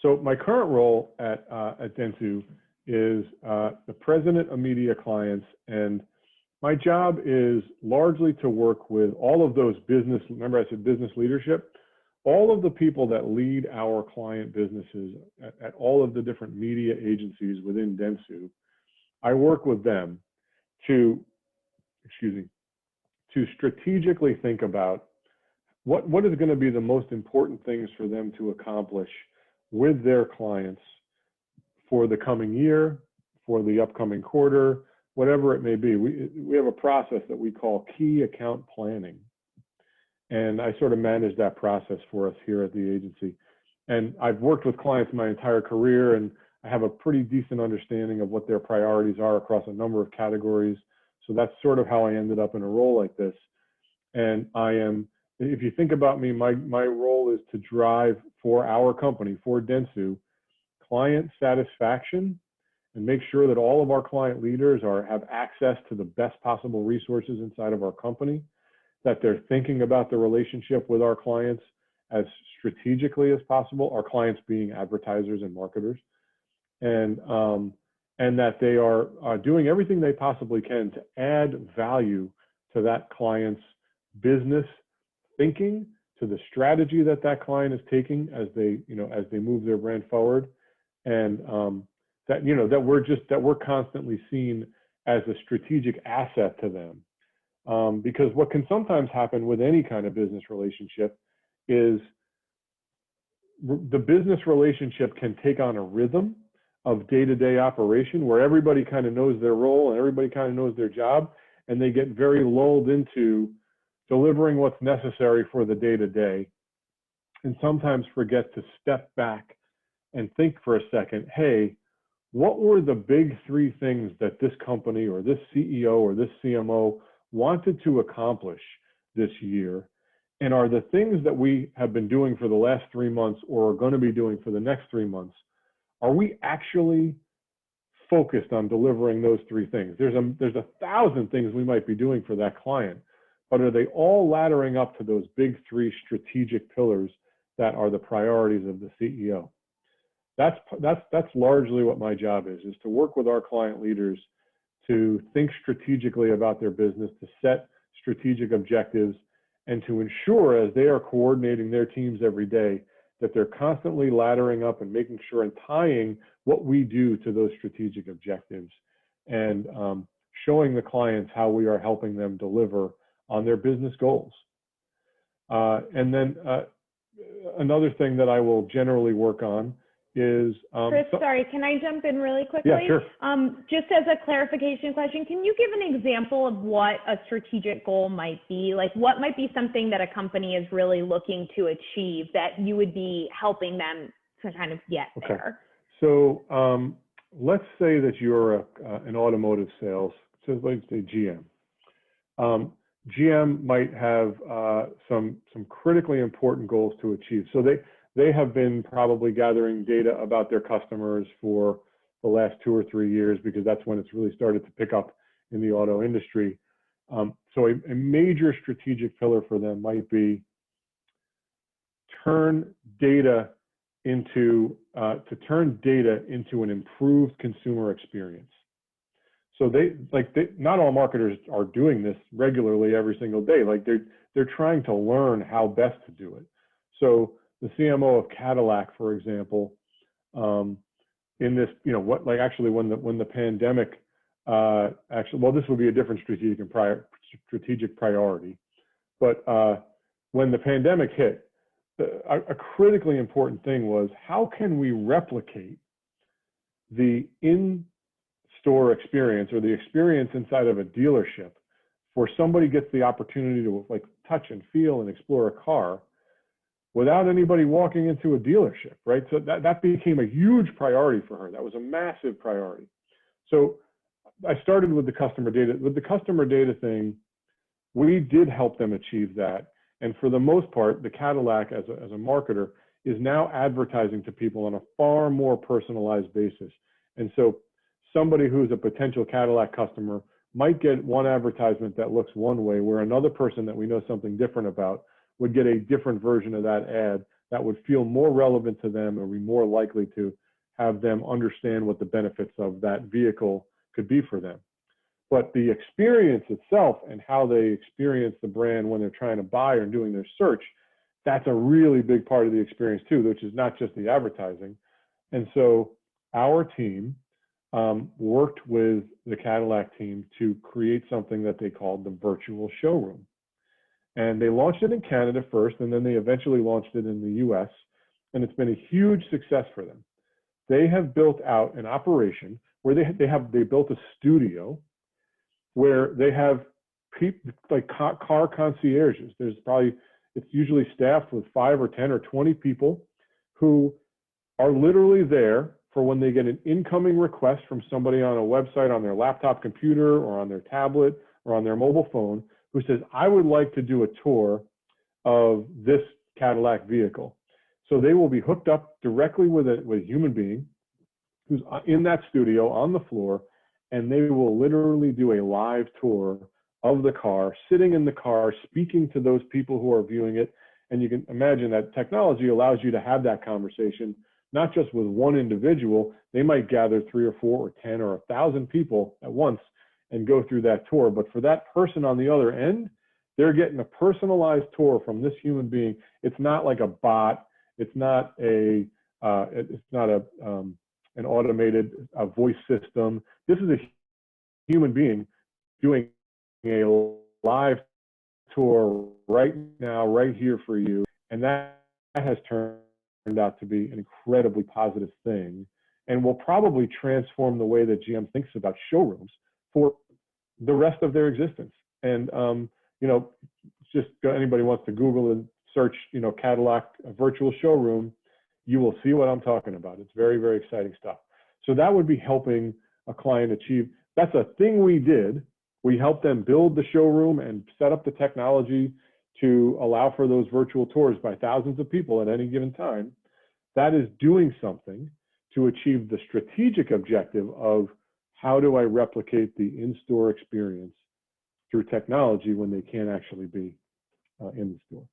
So my current role at Dentsu is the president of media clients, and my job is largely to work with all of those business, remember I said business leadership, all of the people that lead our client businesses at all of the different media agencies within Dentsu. I work with them to, to strategically think about what is going to be the most important things for them to accomplish with their clients for the coming year, for the upcoming quarter, whatever it may be. We have a process that we call key account planning. And I sort of manage that process for us here at the agency. And I've worked with clients my entire career, and I have a pretty decent understanding of what their priorities are across a number of categories. So that's sort of how I ended up in a role like this. And if you think about me, my role is to drive for our company, for Dentsu, client satisfaction, and make sure that all of our client leaders have access to the best possible resources inside of our company, that they're thinking about the relationship with our clients as strategically as possible, our clients being advertisers and marketers, and that they are doing everything they possibly can to add value to that client's business thinking, to the strategy that that client is taking as they move their brand forward, and that we're constantly seen as a strategic asset to them. Because what can sometimes happen with any kind of business relationship is the business relationship can take on a rhythm of day-to-day operation where everybody kind of knows their role and everybody kind of knows their job, and they get very lulled into delivering what's necessary for the day-to-day, and sometimes forget to step back and think for a second, hey, what were the big three things that this company or this CEO or this CMO wanted to accomplish this year? And are the things that we have been doing for the last 3 months or are going to be doing for the next 3 months, are we actually focused on delivering those three things? There's 1,000 things we might be doing for that client, but are they all laddering up to those big three strategic pillars that are the priorities of the CEO? That's largely what my job is to work with our client leaders to think strategically about their business, to set strategic objectives, and to ensure as they are coordinating their teams every day that they're constantly laddering up and making sure and tying what we do to those strategic objectives, and showing the clients how we are helping them deliver on their business goals. And then another thing that I will generally work on is Chris, sorry, can I jump in really quickly? Yeah, sure. Just as a clarification question, can you give an example of what a strategic goal might be? Like, what might be something that a company is really looking to achieve that you would be helping them to kind of get there? So let's say that you're an automotive sales, so let's say GM. GM might have some critically important goals to achieve. So they have been probably gathering data about their customers for the last 2 or 3 years, because that's when it's really started to pick up in the auto industry. So a major strategic pillar for them might be turn data into an improved consumer experience. So not all marketers are doing this regularly every single day. Like they're trying to learn how best to do it. So the CMO of Cadillac, for example, in this, actually when the pandemic, this would be a different strategic priority. But when the pandemic hit, a critically important thing was, how can we replicate the in-store experience or the experience inside of a dealership for somebody gets the opportunity to touch and feel and explore a car without anybody walking into a dealership, right? So that became a huge priority for her. That was a massive priority. So I started with the customer data. With the customer data thing, we did help them achieve that. And for the most part, the Cadillac as a marketer is now advertising to people on a far more personalized basis. And so somebody who's a potential Cadillac customer might get one advertisement that looks one way, where another person that we know something different about would get a different version of that ad that would feel more relevant to them and be more likely to have them understand what the benefits of that vehicle could be for them. But the experience itself and how they experience the brand when they're trying to buy or doing their search, that's a really big part of the experience too, which is not just the advertising. And so our team worked with the Cadillac team to create something that they called the virtual showroom. And they launched it in Canada first, and then they eventually launched it in the US, and it's been a huge success for them. They have built out an operation where they built a studio where they have like car concierges. It's usually staffed with 5 or 10 or 20 people who are literally there for when they get an incoming request from somebody on a website on their laptop computer or on their tablet or on their mobile phone who says, I would like to do a tour of this Cadillac vehicle. So they will be hooked up directly with a human being who's in that studio on the floor, and they will literally do a live tour of the car, sitting in the car, speaking to those people who are viewing it. And you can imagine that technology allows you to have that conversation, not just with one individual. They might gather 3 or 4 or 10 or 1,000 people at once and go through that tour. But for that person on the other end, they're getting a personalized tour from this human being. It's not like a bot. It's not an automated voice system. This is a human being doing a live tour right now, right here for you. And that has turned out to be an incredibly positive thing and will probably transform the way that GM thinks about showrooms for the rest of their existence. And, just anybody wants to Google and search, Cadillac virtual showroom, you will see what I'm talking about. It's very, very exciting stuff. So that would be helping a client achieve. That's a thing we did. We helped them build the showroom and set up the technology to allow for those virtual tours by thousands of people at any given time. That is doing something to achieve the strategic objective of how do I replicate the in-store experience through technology when they can't actually be in the store.